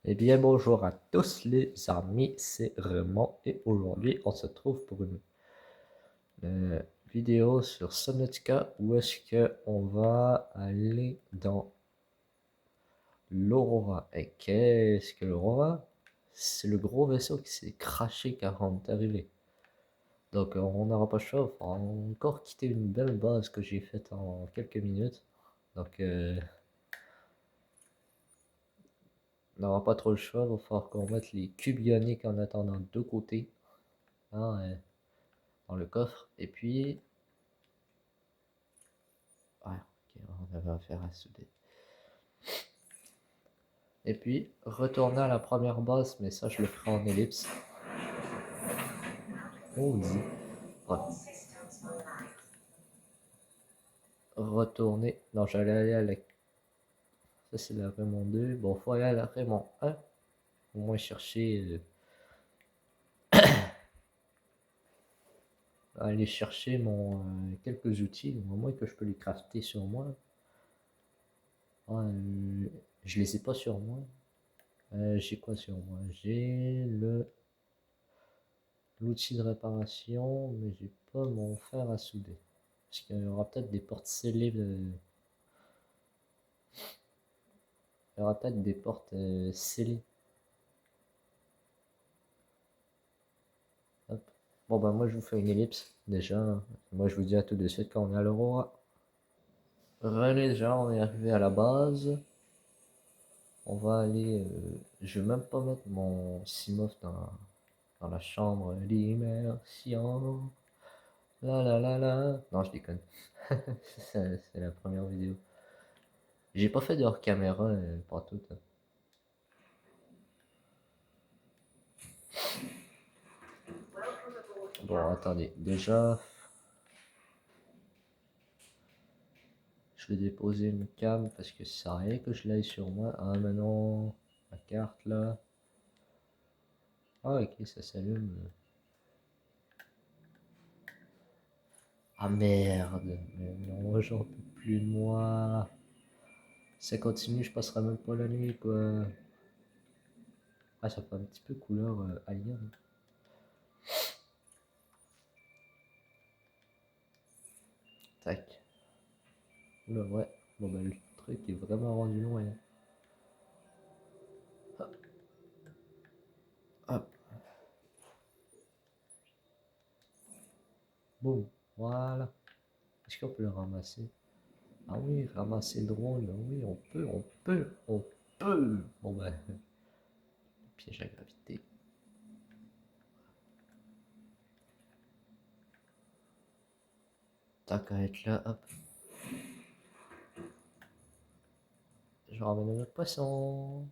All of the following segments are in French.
Eh bien, bonjour à tous les amis, c'est Raymond et aujourd'hui on se trouve pour une vidéo sur Subnautica où est-ce que on va aller dans l'Aurora. Et qu'est-ce que l'Aurora? C'est le gros vaisseau qui s'est crashé quand on est arrivé. Donc on n'aura pas le choix, on va encore quitter une belle base que j'ai faite en quelques minutes. Donc on n'aura pas trop le choix, il va falloir qu'on mette les cubes ioniques en attendant de deux côtés. Hein, dans le coffre. Et puis, ouais, ok, on avait affaire à souder. Et puis, retourner à la première base, mais ça, je le ferai en ellipse. Oh, easy. Ouais. Retourner. Non, j'allais aller à la. Ça, c'est la Raymond 2. Bon, faut aller à la Raymond 1. Au moins chercher. Aller chercher mon quelques outils. Au moins que je peux les crafter sur moi. Ouais, je les ai pas sur moi. J'ai quoi sur moi? J'ai le l'outil de réparation, mais j'ai pas mon fer à souder. Parce qu'il y aura peut-être des portes scellées. Il y aura peut-être des portes scellées. Hop. Bon bah moi je vous fais une ellipse déjà. Moi je vous dis à tout de suite quand on est à l'Aurora. Relais déjà, on est arrivé à la base. On va aller. Je vais même pas mettre mon Simof dans la chambre d'immersion. La la la la. Non, je déconne. C'est la première vidéo. J'ai pas fait de hors caméra pour tout. Bon, attendez. Déjà, je vais déposer une cam parce que ça sert à rien que je l'aille sur moi. Ah, mais non. La carte là. Ah, ok, ça s'allume. Ah merde. Mais non, j'en peux plus de moi. Si ça continue, je passerai même pas la nuit quoi. Ah, ça fait un petit peu couleur alien. Tac. Oula, ouais. Bon, bah, le truc est vraiment rendu loin. Hop. Hop. Boum. Voilà. Est-ce qu'on peut le ramasser? Ah oui, ramasser le drone. Oui, on peut, on peut, on peut. Bon, bah, piège à gravité. Tant qu'à être là, hop. Je ramène notre poisson.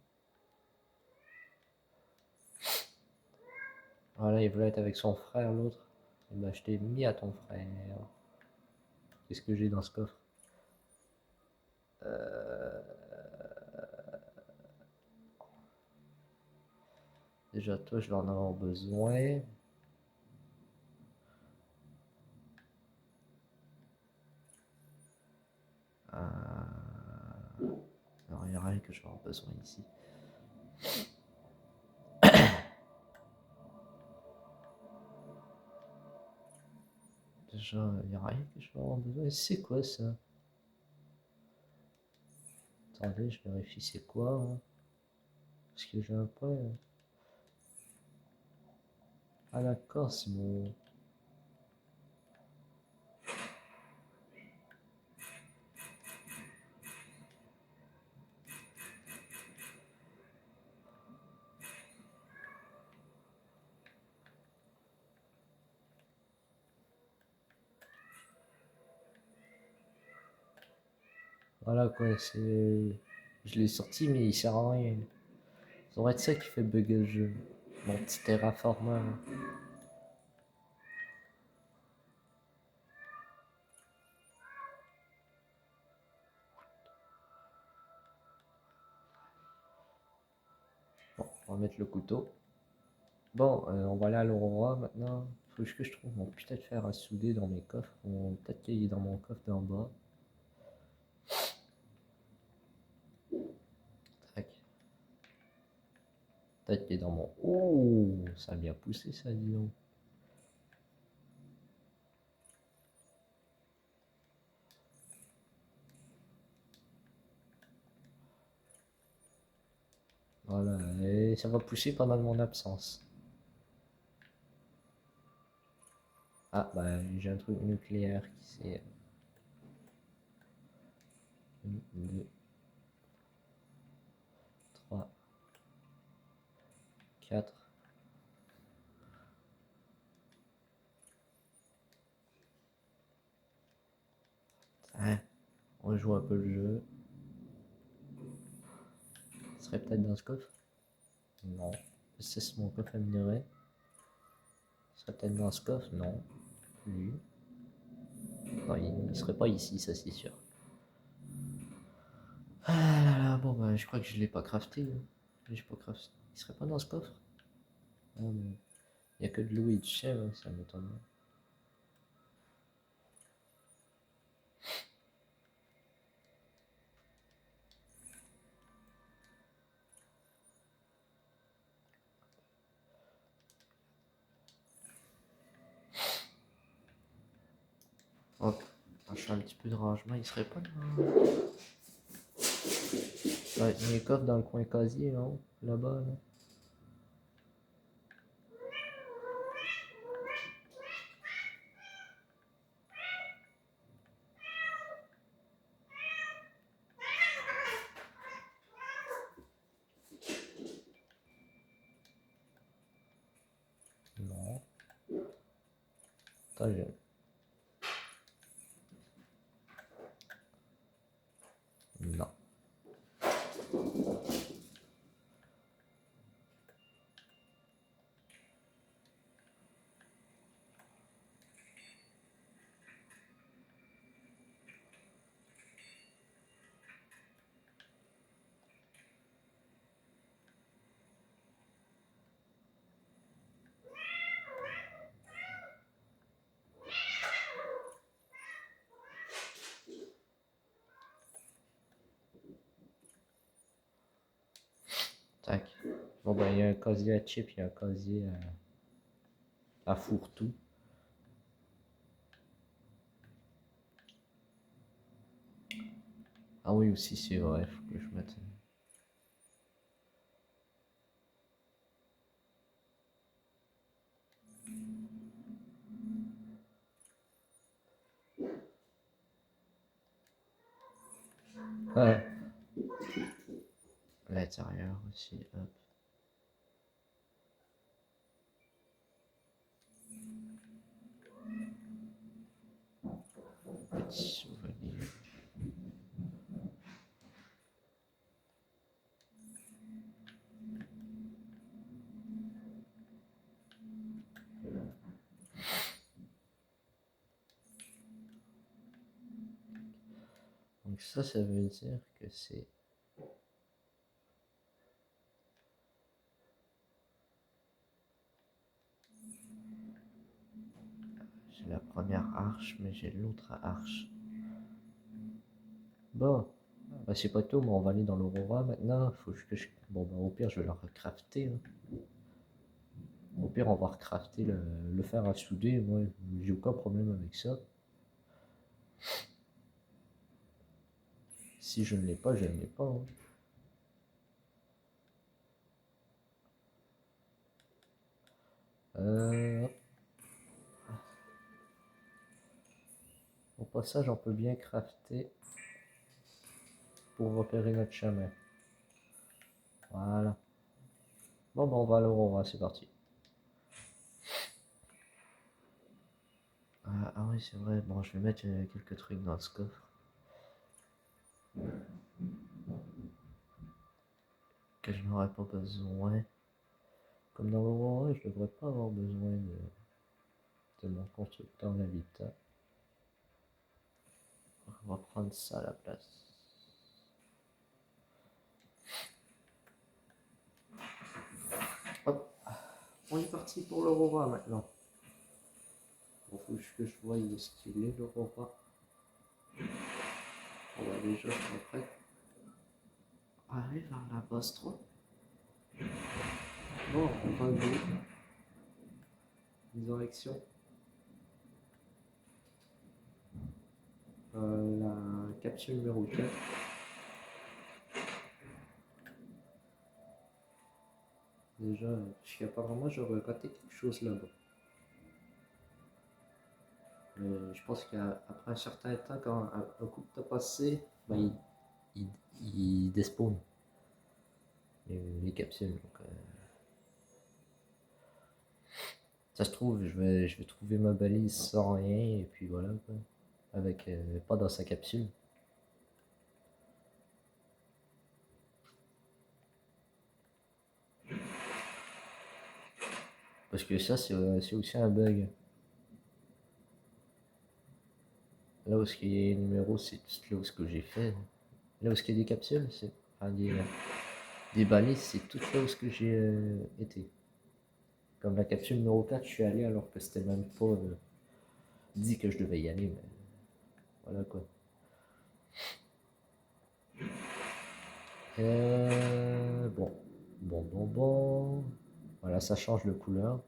Voilà, il voulait être avec son frère, l'autre. Et bah, je t'ai mis à ton frère. Qu'est-ce que j'ai dans ce coffre? Déjà, toi, je vais en avoir besoin. Alors, il n'y a rien que je vais avoir besoin ici. Déjà, il n'y a rien que je vais avoir besoin. C'est quoi ça? Attendez, je vérifie c'est quoi. Hein. Parce que j'ai un peu. Ah d'accord, c'est mon. Voilà quoi, c'est. Je l'ai sorti mais il sert à rien. Ça devrait être ça qui fait bugger le jeu. Mon petit terraformer. Bon, on va mettre le couteau. Bon, on va aller à l'Aurora maintenant. Faut que je trouve mon putain de fer à souder dans mes coffres. Peut-être qu'il est dans mon coffre d'en bas. Tac. Peut-être qu'il est dans mon... Oh, ça a bien poussé ça, dis donc. Voilà, et ça va pousser pendant mon absence. Ah, bah, j'ai un truc nucléaire qui s'est... 1, 2, 3, 4. Ah, on joue un peu le jeu. Ce serait peut-être dans ce coffre? Non. C'est mon coffre à minerai. Ce serait peut-être dans ce coffre? Non. Plus. Non, il ne serait pas ici, ça c'est sûr. Ah là là, bon bah je crois que je l'ai pas crafté. Hein. J'ai pas crafté. Il serait pas dans ce coffre? Non, mais il y a que de l'eau et du chèvre, hein, ça m'étonne. Hop, je fais un petit peu de rangement, il serait pas dans... Ouais, il y a un coffre dans le coin casier, non? Là-bas, là. Non. Attends, non. Tac. Bon ben il y a un casier à chip, il y a un casier à fourre-tout. Ah oui aussi c'est vrai, faut que je mette... Ouais. L'intérieur aussi, hop. Petit souvenir. Donc ça veut dire que c'est... J'ai la première arche, mais j'ai l'autre arche. Bon, bah c'est pas tout, mais on va aller dans l'Aurora maintenant. Faut que je... Bon bah au pire je vais le recrafter. Hein. Au pire on va recrafter le fer à souder. Moi j'ai aucun problème avec ça. Si je ne l'ai pas, je ne l'ai pas. Hein. Hop. Au passage, on peut bien crafter pour repérer notre chemin. Voilà. Bon, ben on va à l'Aurora, c'est parti. Ah oui, c'est vrai. Bon, je vais mettre quelques trucs dans ce coffre. Que je n'aurais pas besoin. Comme dans l'Aurora, je devrais pas avoir besoin de mon constructeur d'habitat. On va prendre ça à la place. Hop. On est parti pour l'Aurora maintenant. Bon, faut que je voie où est-ce qu'il est l'Aurora. On va déjà après aller vers la base 3. Bon, on va aller. Direction. La capsule numéro 4. Déjà, apparemment j'aurais raté quelque chose là-bas. Je pense qu'après un certain temps, quand un coup de temps passé, ben, il despawn les capsules. Donc, ça se trouve, je vais trouver ma balise sans rien et puis voilà quoi. Avec pas dans sa capsule. Parce que ça, c'est aussi un bug. Là où il y a les numéros, c'est là où ce que j'ai fait. Là où il y a des capsules, c'est enfin, des balises, c'est tout là où ce que j'ai été. Comme la capsule numéro 4, je suis allé alors que c'était même pas dit que je devais y aller. Mais voilà quoi. Bon. Bon. Voilà, ça change de couleur.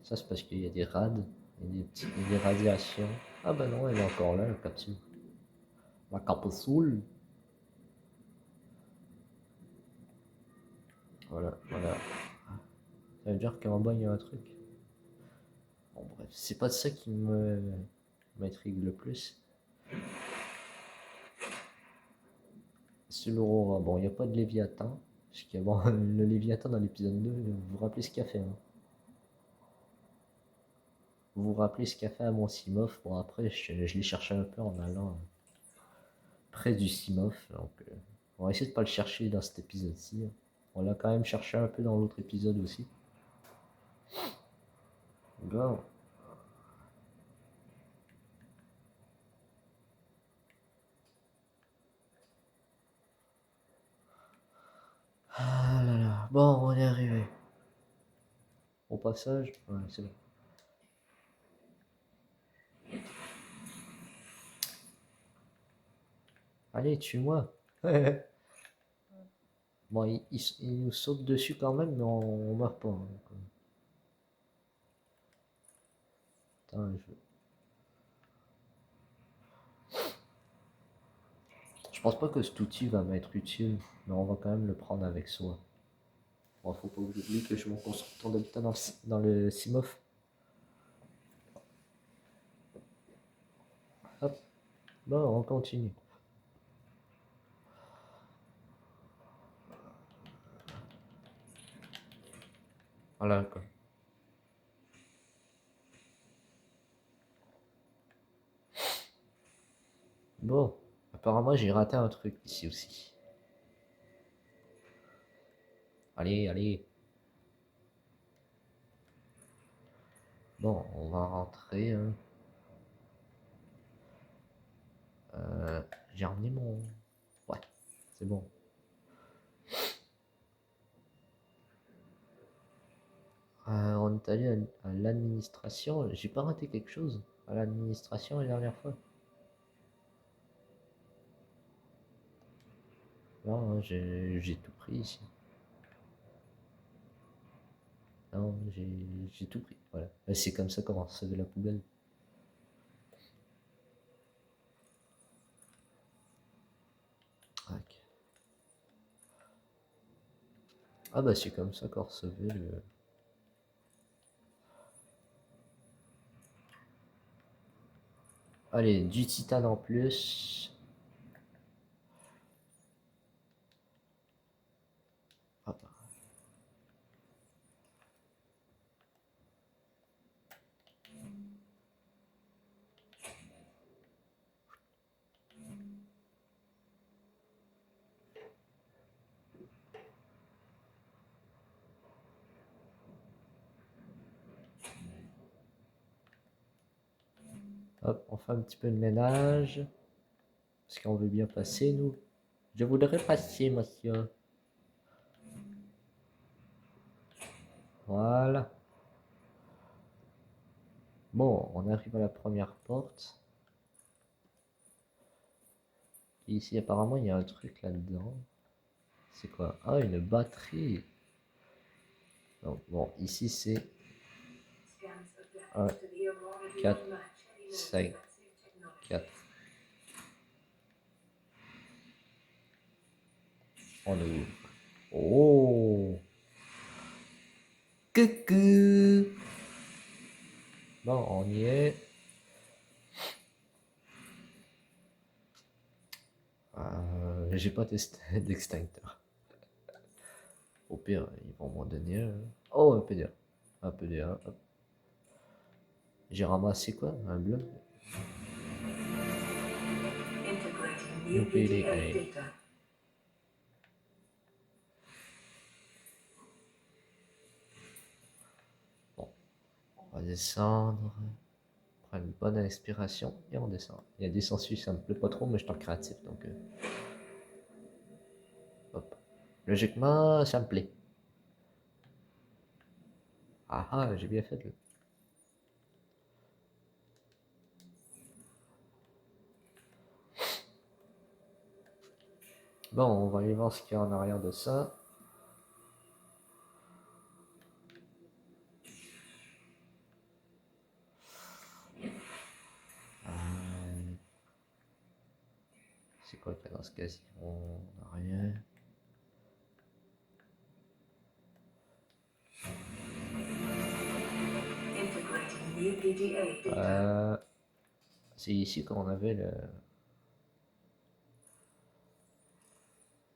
Ça, c'est parce qu'il y a des rades. Il y a des radiations. Ah ben non, elle est encore là, la capsule. La capsule. Voilà. Ça veut dire qu'en bas, il y a un truc. Bon, bref, c'est pas ça qui m'intrigue le plus. C'est l'Aurora. Bon, il n'y a pas de Léviathan. Parce que bon, le Léviathan dans l'épisode 2, vous vous rappelez ce qu'il a fait. Hein. Vous vous rappelez ce qu'il a fait à mon Simof. Bon, après, je l'ai cherché un peu en allant près du Simof. Donc, on va essayer de pas le chercher dans cet épisode-ci. Hein. On l'a quand même cherché un peu dans l'autre épisode aussi. Bon. Ah là là. Bon, on est arrivé. Au passage, ouais, c'est bon. Allez, tue-moi. Bon, il nous saute dessus quand même, mais on meurt pas. Hein. Putain, je pense pas que cet outil va m'être utile, mais on va quand même le prendre avec soi. Bon, faut pas que j'oublie que je m'en concentre tant d'habitants dans le Simof. Hop, bon, on continue. Voilà quoi. Bon, apparemment j'ai raté un truc ici aussi. Allez. Bon, on va rentrer. Hein. J'ai ramené mon... Ouais, c'est bon. On est allé à l'administration. J'ai pas raté quelque chose à l'administration la dernière fois. Non, j'ai tout pris ici. Non, j'ai tout pris. Voilà. C'est comme ça qu'on recevait la poubelle. Ok. Ah bah c'est comme ça qu'on recevait le... Allez, du titane en plus. Hop. Hop, on fait un petit peu de ménage. Parce qu'on veut bien passer, nous. Je voudrais passer, monsieur. Voilà. Bon, on arrive à la première porte. Et ici, apparemment, il y a un truc là-dedans. C'est quoi? Ah, une batterie. Donc, bon, ici c'est 1, 4, 5, 4. On ouvre. Oh! Coucou! Bon, on y est. J'ai pas testé d'extincteur. Au pire, ils vont m'en donner un. Oh, un PDA. Un PDA. Hop. J'ai ramassé quoi? Un bloc? New PDA. Bon, on va descendre. Prendre une bonne inspiration et on descend. Il y a des sensus, ça me plaît pas trop, mais je suis en créatif donc. Hop. Logiquement, ça me plaît. Ah ah, j'ai bien fait là. Bon, on va aller voir ce qu'il y a en arrière de ça. C'est quoi qu'il y a dans ce casier? On n'a rien. C'est ici qu'on avait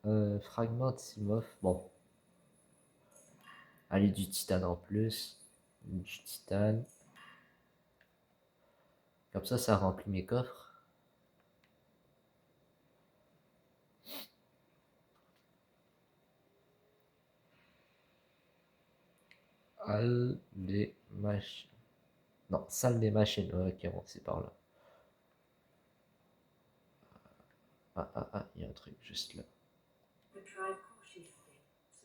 le fragment de Simov. Bon, allez, du titane en plus. Du titane. Comme ça remplit mes coffres. Halle des machines. Non, salle des machines. Ok, bon, c'est par là. Ah, il y a un truc juste là.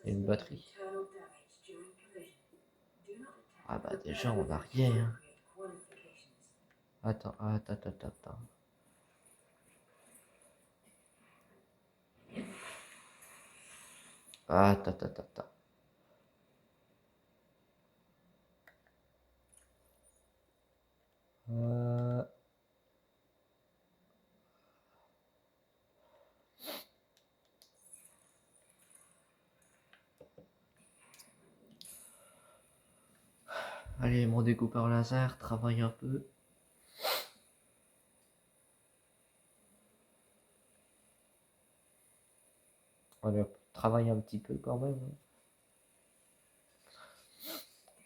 Et une batterie. Ah bah déjà, on n'a rien. Hein. Attends. Attends. Allez, mon découpeur laser, travaille un peu. Allez, travaille un petit peu quand même.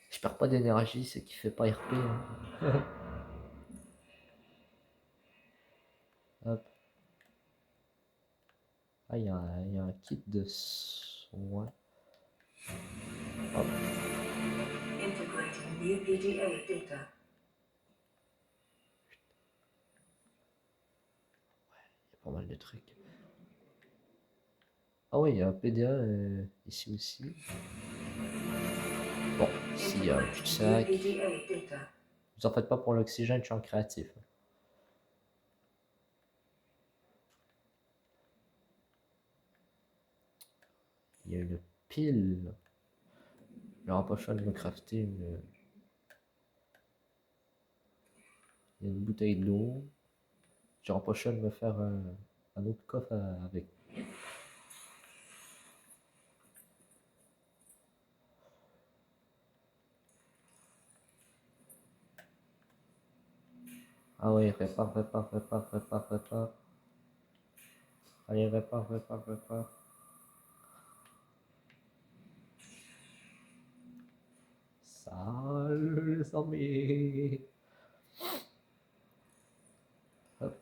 Je perds pas d'énergie, c'est qu'il fait pas RP. Hein. Hop. Ah, il y a un kit de soins. Hop. Integrating new PDA data. Il y a pas mal de trucs. Ah oui, il y a un PDA ici aussi. Bon, ici il y a un cul-de-sac. Vous en faites pas pour l'oxygène, je suis en créatif. Il y a une pile. J'aurais pas le choix de me crafter une. Il y a une bouteille d'eau. J'aurais pas le choix de me faire un autre coffre avec. Ah oui, répare. Allez, répare. Salut les amis. Hop.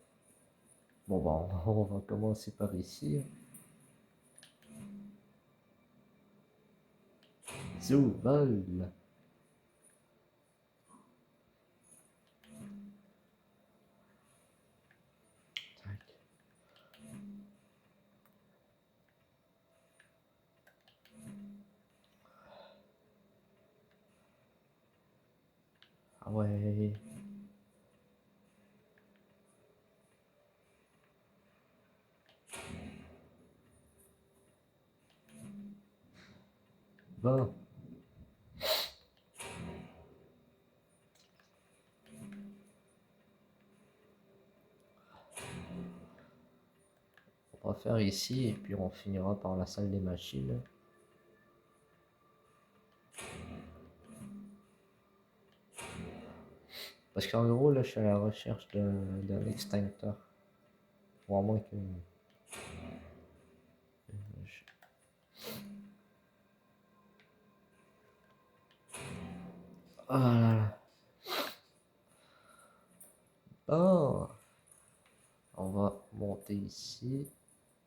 Bon bah on va commencer par ici. Zouval. Tac. Ah ouais. Bon. faire ici et puis on finira par la salle des machines. Parce qu'en gros, là, je suis à la recherche d'un extincteur. Ou à moins que... Ah là là. Bon, on va monter ici.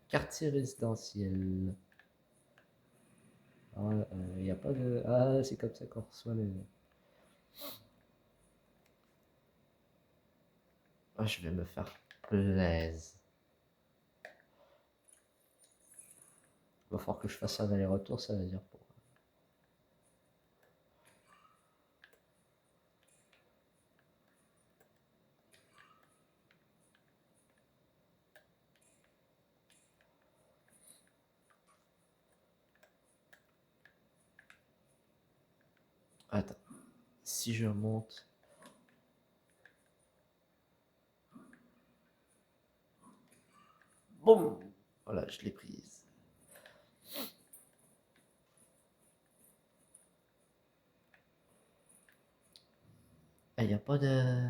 Quartier résidentiel. Il n'y a pas de... Ah, c'est comme ça qu'on reçoit les... Ah, je vais me faire plaisir. Il va falloir que je fasse un aller-retour, ça veut dire pour... Attends, si je monte... Boum! Voilà, je l'ai prise. Il n'y a pas de...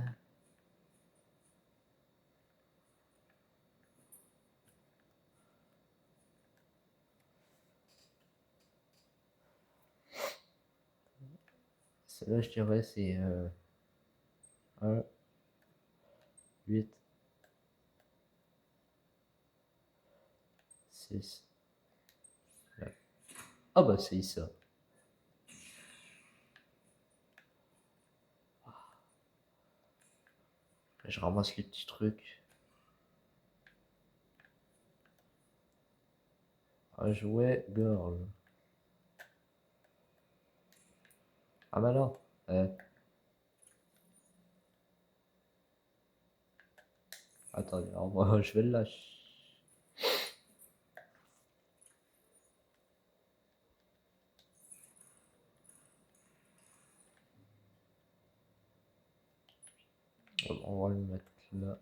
Celle-là, je dirais, c'est 1, 8, 6, 9. Ah bah c'est ça. Je ramasse les petits trucs. Un jouet girl. Ah bah non. Attendez, je vais le lâcher. On va le mettre là.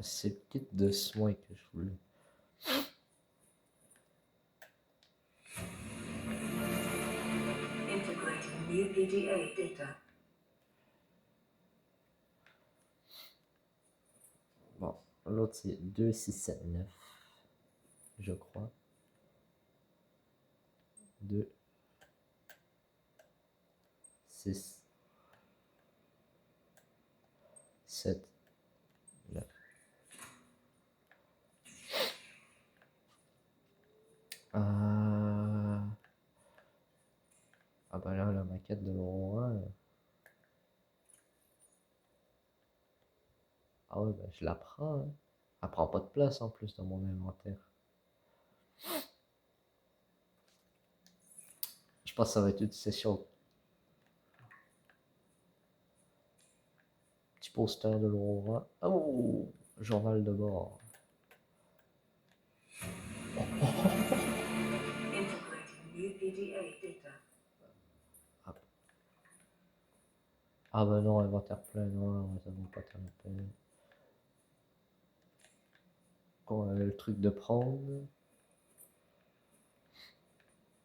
C'est le kit de soins que je voulais. Integrating new PDA data. Bon, l'autre c'est 2, 6, 7, 9. Je crois. 2, 6, 7, 9. Ah bah là, la maquette de l'Aurora. Ah ouais, bah je la prends. Hein. Elle prend pas de place en plus dans mon inventaire. Je pense que ça va être une session. Petit poster de l'Aurora. Oh, journal de bord. Integrating new PDA data. Ah bah non, inventaire plein, non, ça vaut pas tant la peine. Quand on avait le truc de prendre.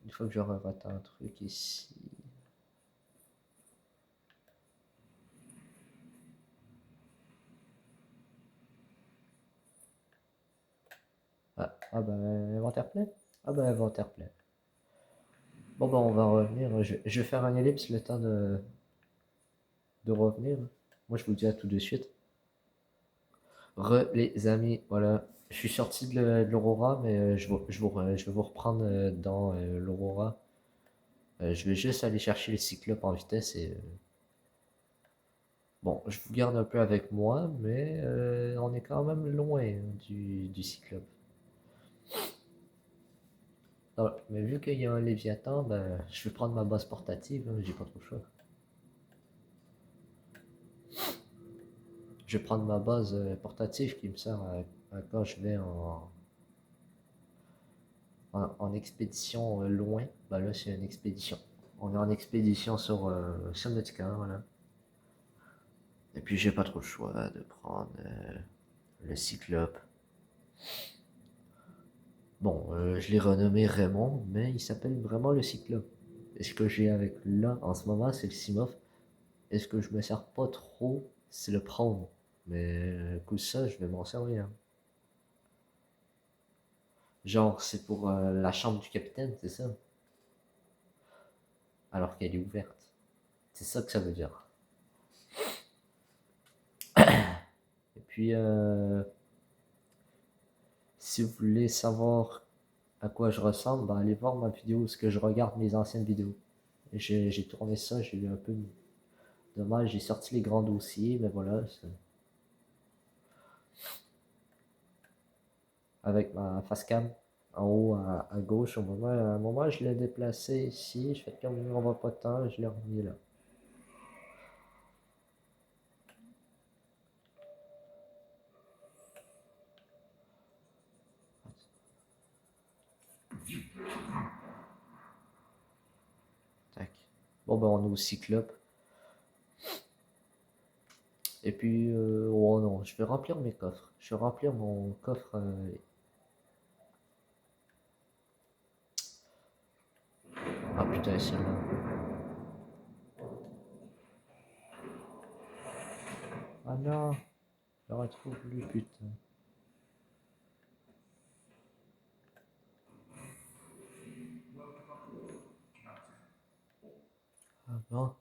Une fois que j'aurai raté un truc ici. Ah bah inventaire plein. Ah bah inventaire plein. Bon bah on va revenir. Je vais faire un ellipse le temps de revenir. Moi je vous dis à tout de suite. Les amis, voilà. Je suis sorti de l'Aurora, mais je vais vous reprendre dans l'Aurora. Je vais juste aller chercher les cyclopes en vitesse et... Bon, je vous garde un peu avec moi, mais on est quand même loin du cyclope. Ah, mais vu qu'il y a un Léviathan, ben, je vais prendre ma base portative, hein, j'ai pas trop le choix. Je vais prendre ma base portative qui me sert à quand je vais en expédition loin. Ben là, c'est une expédition. On est en expédition sur Nautica, voilà. Et puis, j'ai pas trop le choix de prendre le Cyclope. Bon, je l'ai renommé Raymond, mais il s'appelle vraiment le Cyclope. Et ce que j'ai avec là en ce moment, c'est le Simof. Et ce que je me sers pas trop, c'est le prendre. Mais coup ça, je vais m'en servir. Genre, c'est pour la chambre du capitaine, c'est ça? Alors qu'elle est ouverte. C'est ça que ça veut dire. Et puis, si vous voulez savoir à quoi je ressemble, bah, allez voir ma vidéo, ce que je regarde mes anciennes vidéos. J'ai tourné ça, j'ai eu un peu de dommage, j'ai sorti les grands dossiers, mais voilà, avec ma face cam en haut à gauche, à un moment je l'ai déplacé ici, je fais comme on voit pas de temps, je l'ai remis là. Tac. Bon ben on est au Cyclope. Et puis, oh non, je vais remplir mes coffres. Je vais remplir mon coffre. Ah putain, c'est là. Ah non, j'aurais trop voulu, putain. Ah bon.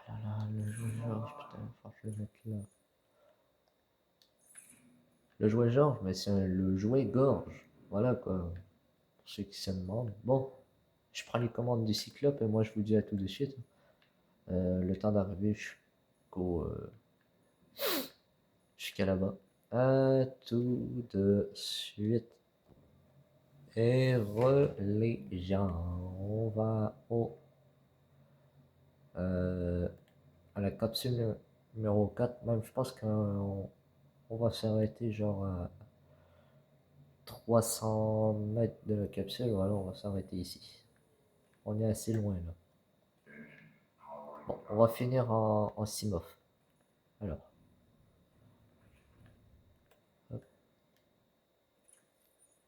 Ah là là, le jouet Georges, putain, faut que je le mette là. Le jouet Georges, mais c'est le jouet gorge. Voilà quoi, pour ceux qui se demandent. Bon, je prends les commandes du Cyclope et moi je vous dis à tout de suite. Le temps d'arriver jusqu'à là-bas. À tout de suite. Et les gens, on va euh, à la capsule numéro 4. Même, je pense qu'on va s'arrêter genre à 300 mètres de la capsule. Voilà, on va s'arrêter ici. On est assez loin là. Bon, on va finir en Simof. Alors, hop.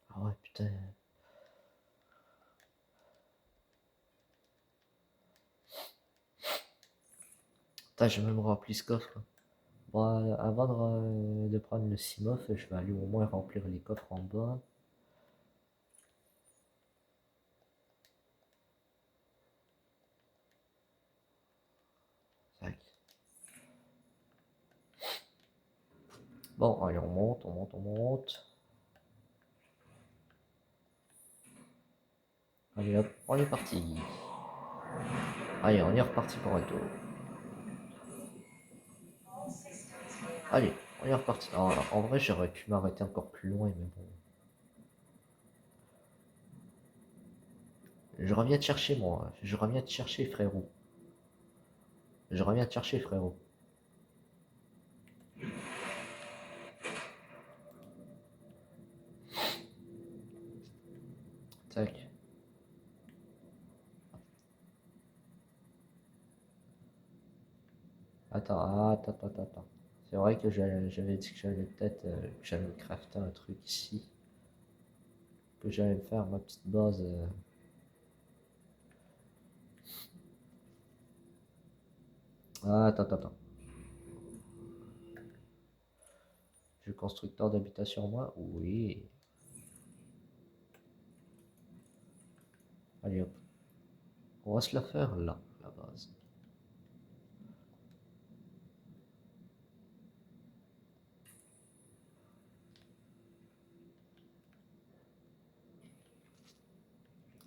Ah ouais, putain. Putain, j'ai même rempli ce coffre. Bon, avant de prendre le Simof, je vais aller au moins remplir les coffres en bas. Tac. Bon, allez, on monte, on monte, on monte. Allez hop, on est parti. Allez, on est reparti pour un tour. Allez, on est reparti. En vrai, j'aurais pu m'arrêter encore plus loin, mais bon. Je reviens te chercher, moi. Je reviens te chercher, frérot. Je reviens te chercher, frérot. Tac. Attends. C'est vrai que j'avais dit que j'allais peut-être que j'allais crafter un truc ici. Que j'allais me faire ma petite base. Attends. J'ai le constructeur d'habitation, moi? Oui. Allez hop. On va se la faire là, la base.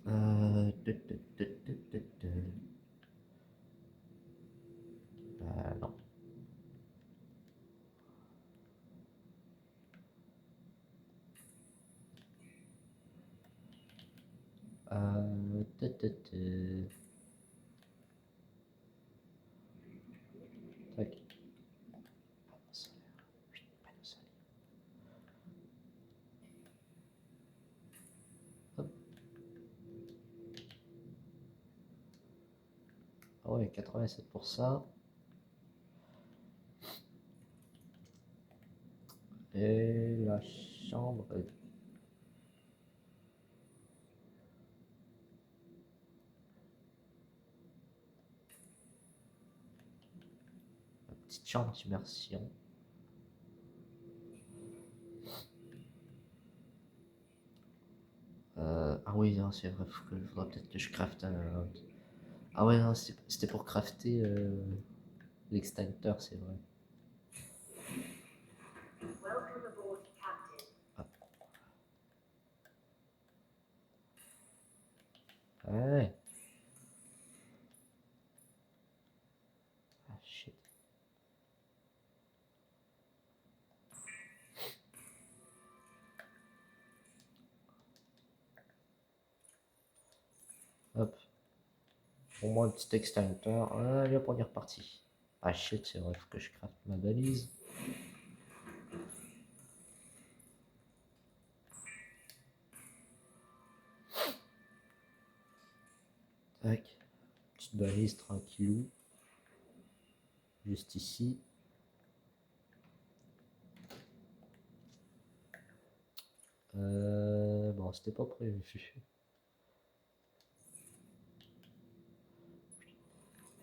Euh... tut, tut, tut, tut, tut, tut. Non. Tut, tut, tut. Tac. Panneau solaire. Oui, panneau solaire. Ouais, 87%. Et la chambre. La petite chambre d'immersion. Ah oui, non, c'est vrai, il faudra peut-être que je crafte un. Ah ouais, non, c'était pour crafter l'extincteur, c'est vrai. Welcome aboard, Captain. Ouais. Ah shit. Hop. Au moins un petit extincteur. Allez hop, on est reparti. Ah shit, c'est vrai, faut que je crafte ma balise. Tac. Petite balise tranquillou. Juste ici. Bon, c'était pas prévu.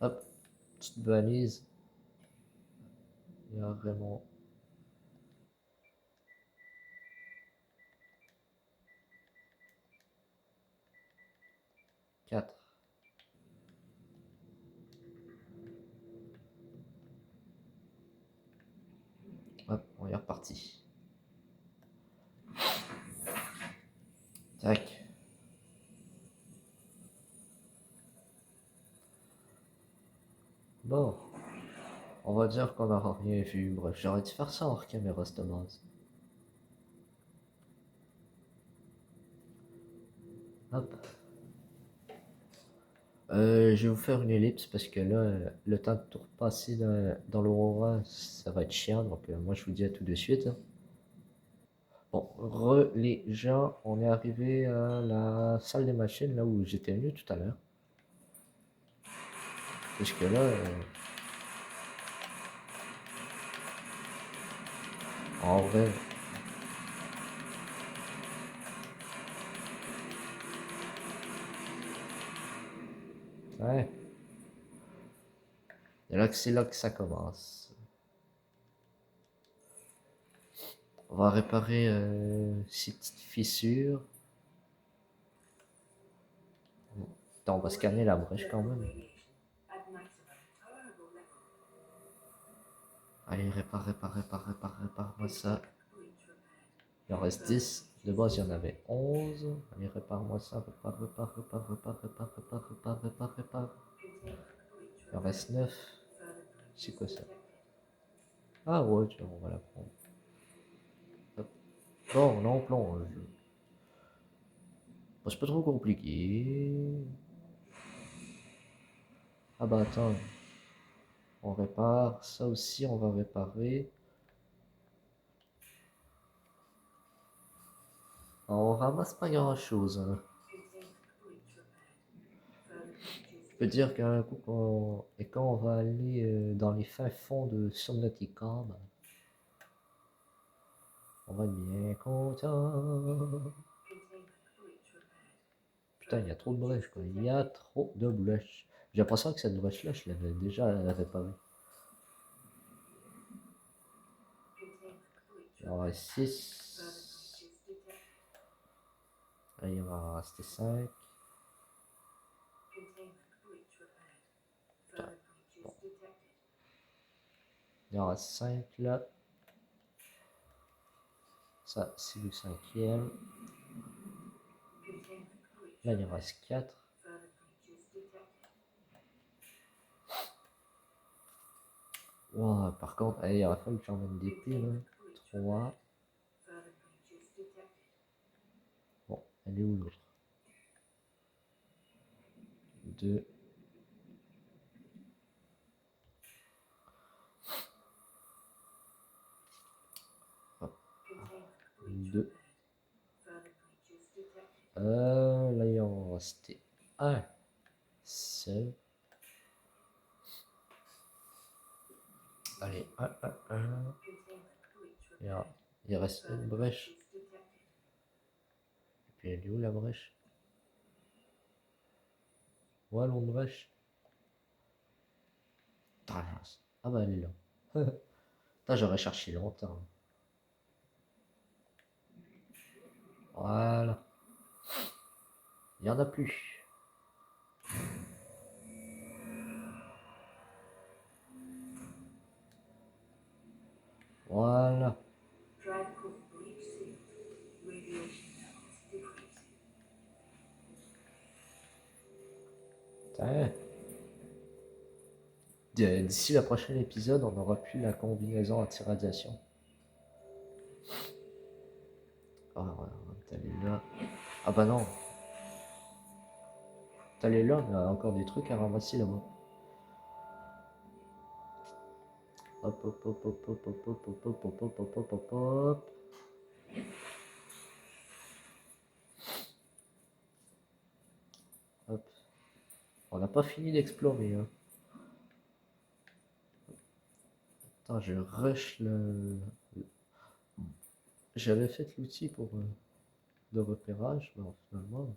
Hop. Petite balise. Il y a vraiment. 4. Hop, on est reparti. Tac. Bon. On va dire qu'on n'a rien vu. Bref, j'aurais dû faire ça hors caméra, cette base. Hop. Je vais vous faire une ellipse parce que là, le temps de tout repasser dans l'Aurora, ça va être chiant. Donc, moi, je vous dis à tout de suite. Bon, les gens, on est arrivé à la salle des machines, là où j'étais venu tout à l'heure. Parce que là, en vrai, ouais, c'est là que ça commence. On va réparer ces petites fissures. Attends, on va scanner la brèche quand même. At maximum tolerable level. Allez, répare-moi ça. Breach repaired. Il en reste 10. De base, il y en avait 11. Allez, répare-moi ça. Répare. Containment breach Il en repaired. reste 9. Further C'est breaches quoi ça? detected. Ah ouais, tiens, on va la prendre. Hop. Bon, on plonge. Bon, c'est pas trop compliqué. Ah bah attends. On répare. Ça aussi, on va réparer. Alors, on ramasse pas grand chose. Hein. Containment breach repaired. Further breaches Je peux dire detected. qu'un coup, et quand on va aller dans les fins fonds de Subnautica, bah, on va être bien content. Containment breach repaired. Putain, il y a trop de brèches, quoi. Il y a trop de brèches. J'ai l'impression que cette brèche-là, je l'avais déjà réparée. Containment breach Il y en reste repaired. Further 6. breaches detected. Là, il va en rester 5. Containment breach repaired. Further breaches detected. Il y en reste 5 là. Ça, c'est le 5e. Containment breach Là, il en repaired. reste 4. Further breaches detected. Wow, par contre, allez, il aurait fallu que j'emmène des piles. Containment Hein. breach 3. repaired. Further breaches detected. Bon, elle est où l'autre? 2. Containment breach 2. repaired. Further breaches detected. Là, il en restait un seul. Allez, il reste une brèche. Et puis elle est où la brèche? Où allons brèche? Ah bah elle est là. Putain, j'aurais cherché longtemps. Voilà. Il n'y en a plus. Voilà. Putain. D'ici le prochain épisode, on n'aura plus la combinaison anti-radiation. Ah, t'as les là. Ah bah non. T'as les là, mais il y a encore des trucs à ramasser là-bas. Hop, hop, hop, hop, hop, hop, hop, hop, hop, hop, hop, hop, hop, hop, hop. Hop. On n'a pas fini d'explorer. Hein. Attends, je rush le... J'avais fait l'outil pour de repérage, mais finalement...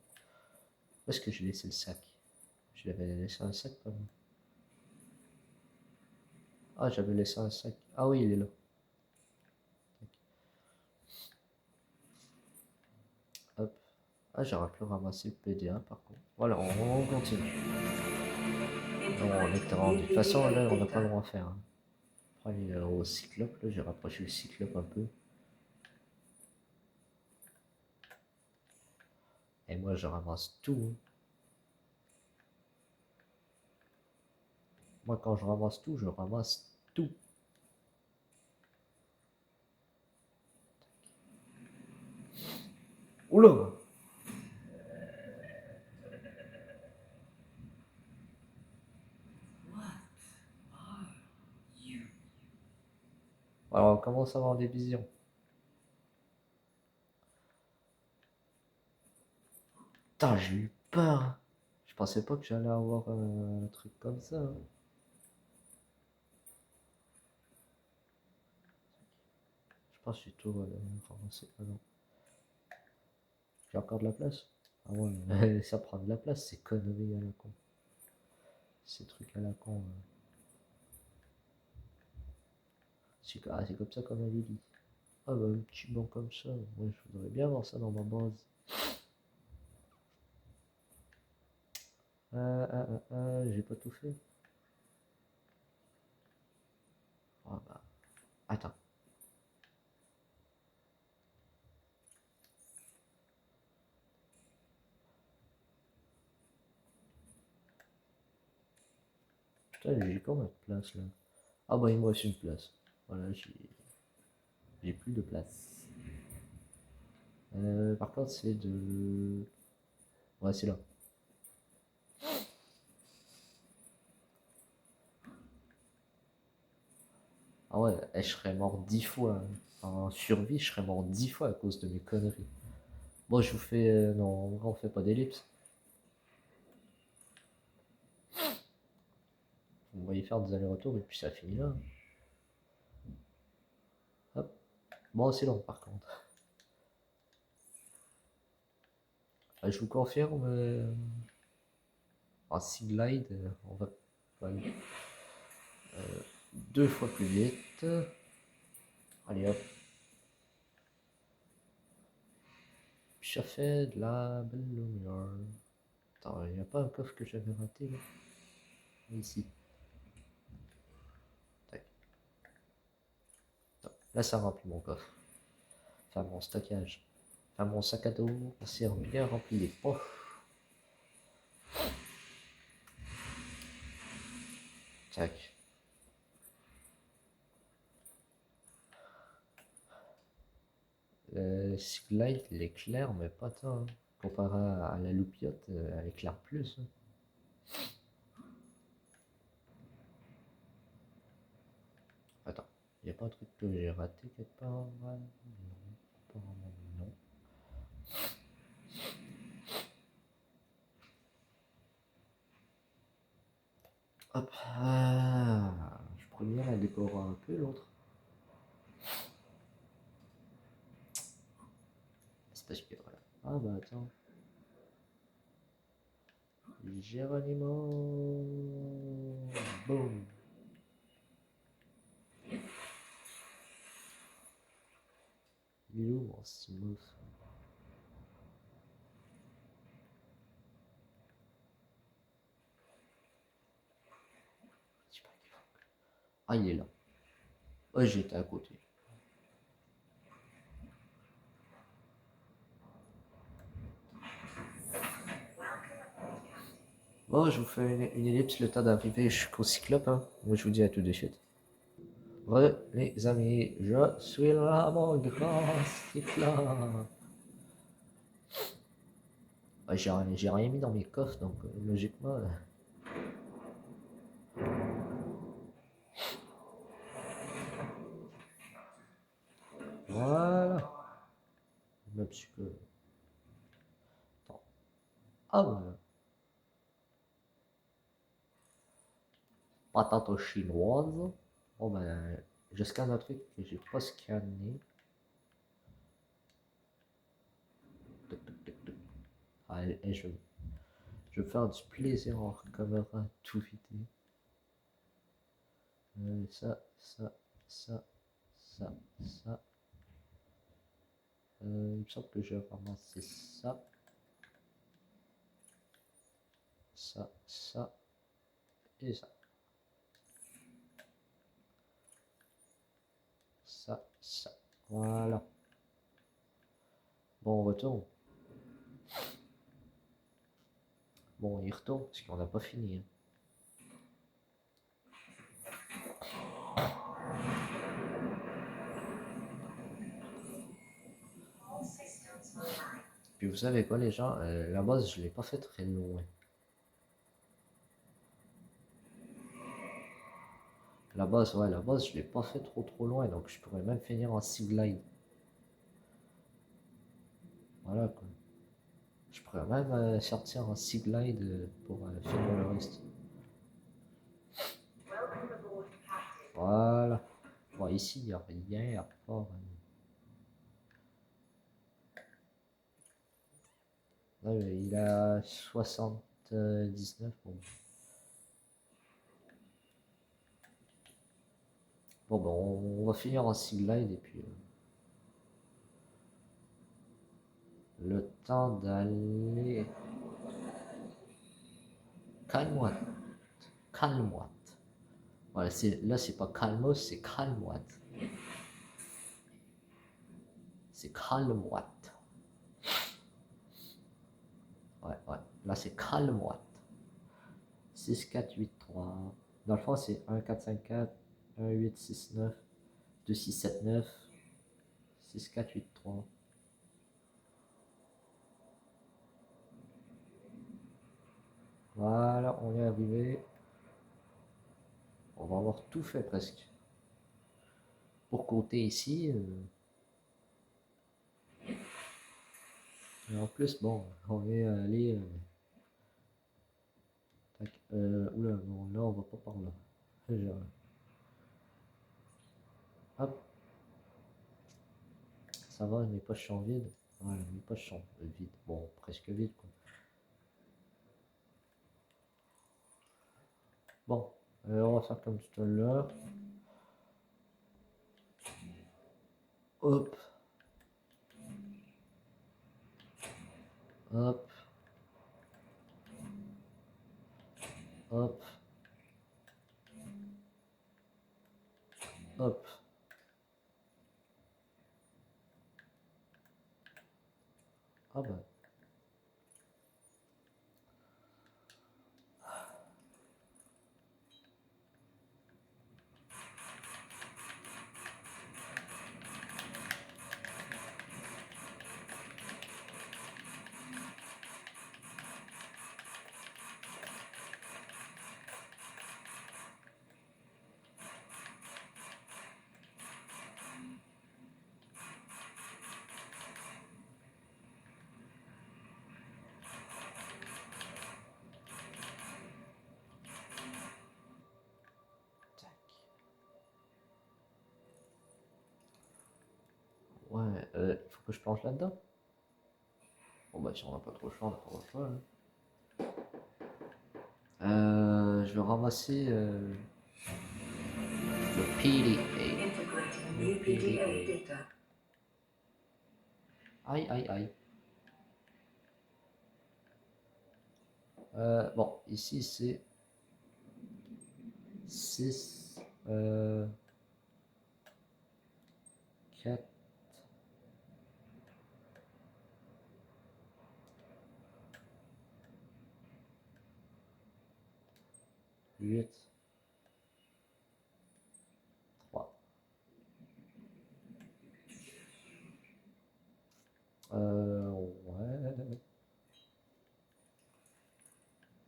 Où est-ce que j'ai laissé le sac? Je l'avais laissé un sac pas loin. Ah, j'avais laissé un sac. Ah oui, il est là. Hop. Ah, j'aurais pu ramasser le PDA par contre. Voilà, on continue. Non, on était rendu. De toute façon, là, on n'a pas le droit à faire. Hein. Après, au cyclope, là, j'ai rapproché le cyclope un peu. Et moi, je ramasse tout. Hein. Moi, quand je ramasse tout, je ramasse tout. Oula! Alors, on commence à avoir des visions. Putain, j'ai eu peur. Je pensais pas que j'allais avoir un truc comme ça. Hein. Je pense que j'ai tout ramassé. Ah non. J'ai encore de la place? Ah ouais, ça prend de la place, ces conneries à la con. Ces trucs à la con. C'est comme ça qu'on avait dit. Ah bah, un petit banc comme ça. Moi, je voudrais bien avoir ça dans ma base. J'ai pas tout fait. Ah bah, attends. Putain, j'ai combien de place là? Ah bah, il me reste une place. Voilà, j'ai plus de place. Par contre, c'est de... Ouais, c'est là. Ah ouais, je serais mort 10 fois. En survie, je serais mort 10 fois à cause de mes conneries. Bon, je vous fais... non, en vrai, on fait pas d'ellipse. Vous voyez faire des allers-retours et puis ça finit là. Hop. Bon, c'est long par contre. Je vous confirme, en Sea Glide, on va aller 2 fois plus vite. Allez hop. Ça fait de la belle lumière. Attends, il n'y a pas un coffre que j'avais raté là? Ici. Tac. Là, ça remplit mon coffre. Enfin, mon stockage. Enfin, mon sac à dos, on s'est bien rempli les poches. Tac. Glide, il éclaire, mais pas tant. Hein. Comparé à la loupiote, elle éclaire plus. Hein. Attends, il n'y a pas un truc que j'ai raté quelque part? Non, apparemment non. Hop, je première, elle décorera un peu l'autre. C'est parce que voilà. Ah bah attends. Geronimo. Boum. Il est où mon smooth? Je sais pas qui faut. Ah, il est là. Oh, j'étais à côté. Bon, je vous fais une ellipse le temps d'arriver jusqu'au cyclope. Hein. Moi, je vous dis à tout de suite. Ouais, les amis, je suis là, mon grand cyclope. Ouais, j'ai rien mis dans mes coffres, donc logiquement. Voilà. Le petit peu. Attends. Ah, voilà. Patate chinoise. Bon, ben, je scanne un truc que j'ai pas scanné. Allez, je vais faire du plaisir en caméra tout vite. Ça, ça, ça, ça, ça. Il me semble que j'ai ramassé ça. Ça, ça et ça. Ça, ça. Voilà. Bon, on retourne. Bon, on y retourne parce qu'on n'a pas fini. Hein. Puis vous savez quoi les gens, la base je l'ai pas fait très loin. La base, ouais, la base je l'ai pas fait trop loin, donc je pourrais même finir en sea glide. Voilà quoi. Je pourrais même sortir en sea glide pour finir le reste. Voilà. Bon, ici il n'y a rien à part. Là, il a 79. Bon. Bon, ben, on va finir en sea glide et puis le temps d'aller. Calme-moi. Calme-moi. Voilà, là, c'est pas calmos, c'est calme-moi. C'est calme-moi. Ouais, ouais. Là, c'est calme-moi. 6, 4, 8, 3. Dans le fond, c'est 1, 4, 5, 4, 1, 8, 6, 9, 2, 6, 7, 9, 6, 4, 8, 3. Voilà, on est arrivé. On va avoir tout fait presque. Pour côté ici. Et en plus, bon, on est allé. Oula, non, là, on va pas par là. Hop. Ça va, mes poches sont vides. Ouais, mes poches sont vides. Bon, presque vides, quoi. Bon, on va faire comme tout à l'heure. Hop. Hop. Hop. Hop. Ah bah. faut que je plonge là-dedans. Bon bah si on n'a pas trop le choix, on n'a pas le choix. Hein. Je vais ramasser le PDA. Integrating new PDA data. Aïe, aïe, aïe. Bon, ici c'est 6, 4, 8, 3. Ouais.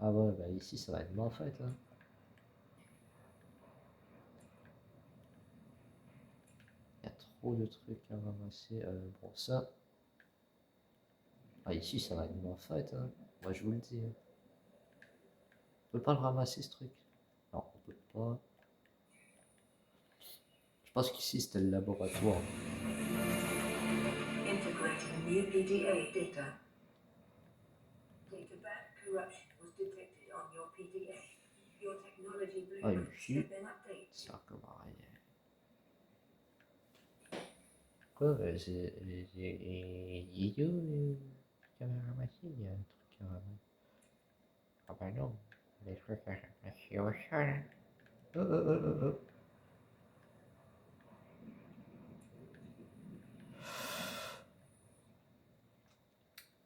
Ah ouais, bah ici ça va être mal fait. Hein. Il y a trop de trucs à ramasser. Bon, ça. Ah, ici ça va être mal fait. Hein. Moi je vous le dis. Hein. On peut pas le ramasser ce truc. Non, on peut pas. Je pense qu'ici c'était le laboratoire. Integrating new PDA data. Data bank corruption was detected on your PDA. Your technology Ah, blueprints ici, have been updated. ça recommence à rien. Quoi, j'ai où caméra ramasser, il y a un truc à ramasser. Ah bah non, les trucs à ramasser au sol. Oh.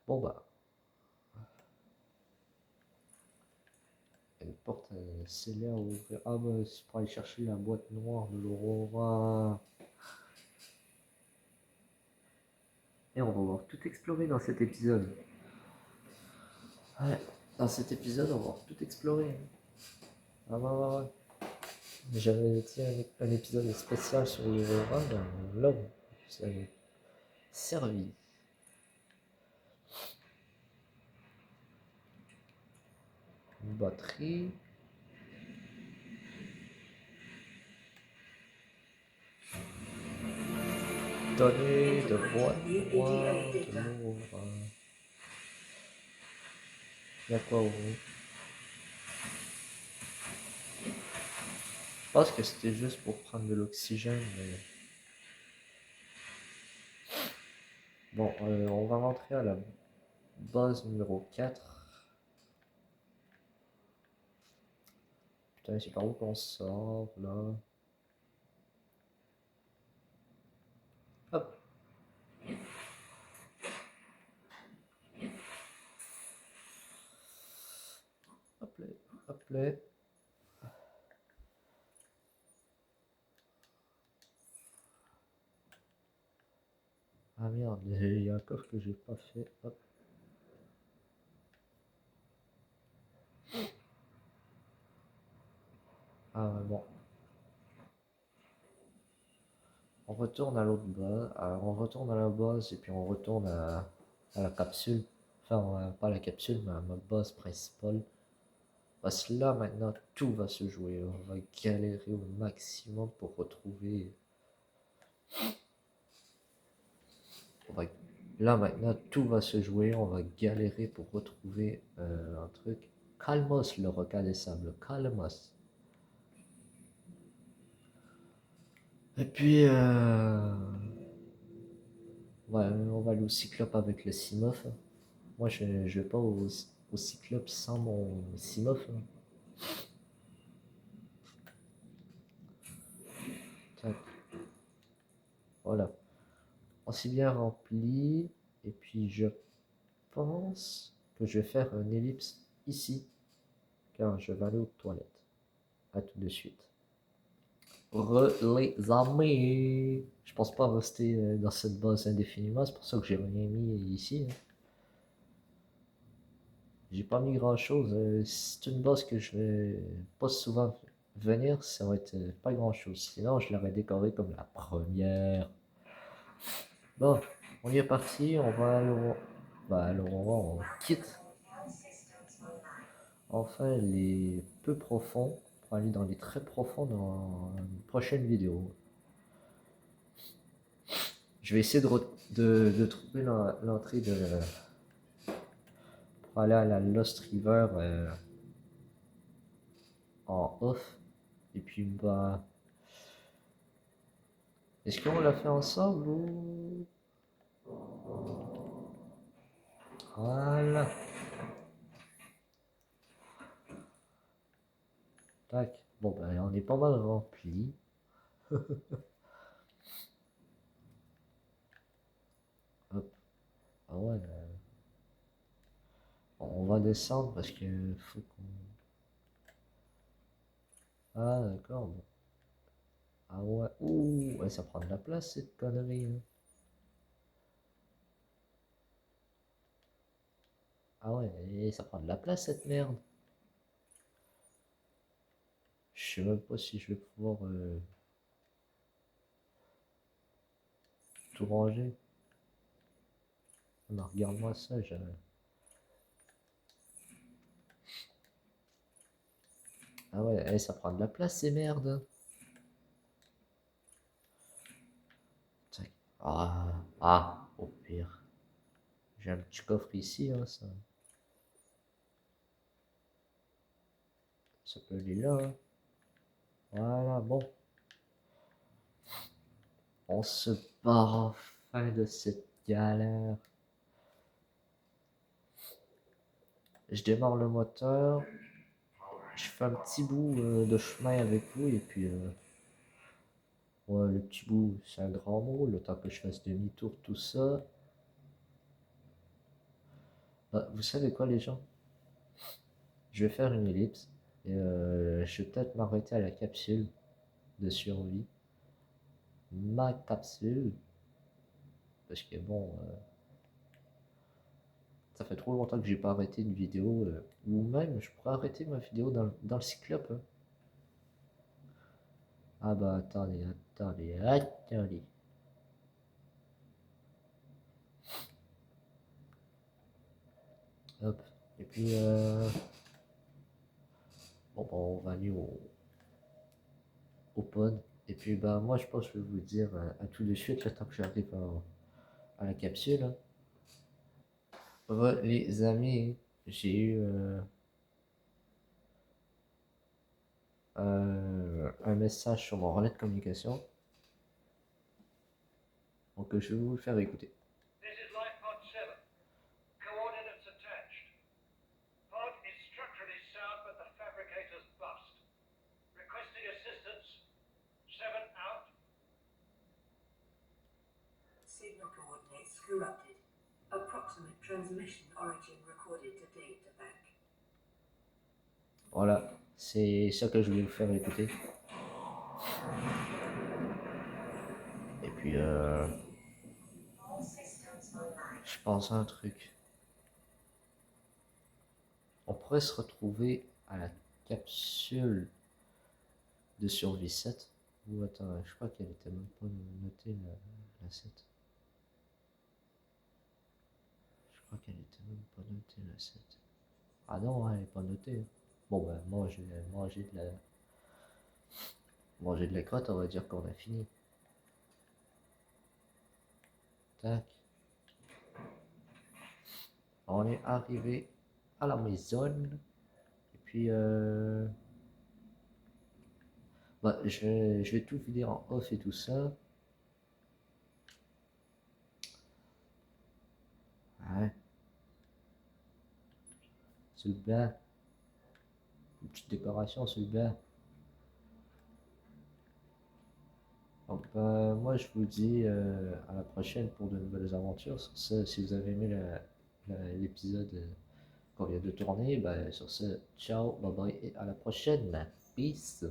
Bon bah, une porte scellée à ouvrir. Ah bah, c'est pour aller chercher la boîte noire de l'Aurora. Et on va voir tout explorer dans cet épisode. Ouais, dans cet épisode, on va voir tout explorer. Ah ouais. J'avais dit un épisode spécial sur l'Aurora, ben là, ça a servi. Une batterie. Données de boîte noire de l'Aurora. Il y a quoi au bout? Je pense que c'était juste pour prendre de l'oxygène, mais... Bon, on va rentrer à la base numéro 4. Putain, c'est par où qu'on sort, là? Hop. Hop là. Ah merde, il y a un coffre que j'ai pas fait. Hop. Ah ouais, bon. On retourne à l'autre base. Alors on retourne à la base et puis on retourne à la capsule. Enfin, pas la capsule, mais à ma base principale. Parce que là, maintenant, tout va se jouer. On va galérer au maximum pour retrouver... Là, maintenant, tout va se jouer. On va galérer pour retrouver un truc. Calmos, le requin des sables. Calmos. Et puis, ouais, on va aller au Cyclope avec le Simof. Moi, je vais pas au Cyclope sans mon Simof. Tac. Voilà. On s'est bien rempli. Et puis, je pense que je vais faire une ellipse ici. Car je vais aller aux toilettes. À tout de suite. Les amis. Je pense pas rester dans cette base indéfiniment. C'est pour ça que j'ai rien mis ici. Hein. J'ai pas mis grand chose. C'est une base que je vais pas souvent venir. Ça va être pas grand chose. Sinon, je l'aurais décoré comme la première. Bon, on y est parti. On va à l'Aurora. Bah, à l'Aurora, on quitte enfin les peu profonds pour aller dans les très profonds dans une prochaine vidéo. Je vais essayer de trouver l'entrée pour aller à la Lost River en off. Et puis, bah. Est-ce qu'on l'a fait ensemble ou. Voilà. Tac. Bon, ben, on est pas mal rempli. Hop. Ah ouais. On va descendre parce que faut qu'on. Ah, d'accord. Bon. Ah ouais. Ouh, ouais, ça prend de la place cette connerie, hein. Ah ouais, et ça prend de la place cette merde. Je sais même pas si je vais pouvoir tout ranger. Non, regarde-moi ça, Ah ouais, ça prend de la place ces merdes. Tac. Au pire. J'ai un petit coffre ici, hein, ça peut aller là, hein. Voilà, bon. On se barre enfin de cette galère. Je démarre le moteur. Je fais un petit bout de chemin avec vous et puis ouais, le petit bout c'est un grand mot, le temps que je fasse demi-tour, tout ça. Bah, vous savez quoi les gens? Je vais faire une ellipse et je vais peut-être m'arrêter à la capsule de survie. Ma capsule. Parce que bon, ça fait trop longtemps que j'ai pas arrêté une vidéo. Ou même, je pourrais arrêter ma vidéo dans le cyclope, hein. Ah bah attendez. Hop. Et puis, bon, bah, on va aller au pod. Et puis, bah, moi, je pense que je vais vous dire à tout de suite, le temps que j'arrive à la capsule, hein. Ouais, les amis, j'ai eu un message sur mon relais de communication. Donc, je vais vous le faire écouter. This is LifePod 7. Coordinates attached. Pod is structurally sound, but the fabricator's bust. Requesting assistance. 7 out. Signal coordinates corrupted. Approximate transmission origin recorded to data bank. Voilà, c'est ça que je voulais vous faire écouter. Et puis, je pense à un truc. On pourrait se retrouver à la capsule de survie 7. Ou attends, je crois qu'elle était même pas notée la 7. Je crois qu'elle était même pas notée la 7. Ah non, elle est pas notée. Bon ben, manger de la crotte, on va dire qu'on a fini. Tac. On est arrivé à la maison. Et puis, bah, je vais tout vider en off et tout ça. Ouais. Sur le bas. Une petite décoration sur le bas. Donc, moi, je vous dis à la prochaine pour de nouvelles aventures. Sur ce, si vous avez aimé l'épisode qu'on vient de tourner, sur ce, ciao, bye bye et à la prochaine. Peace.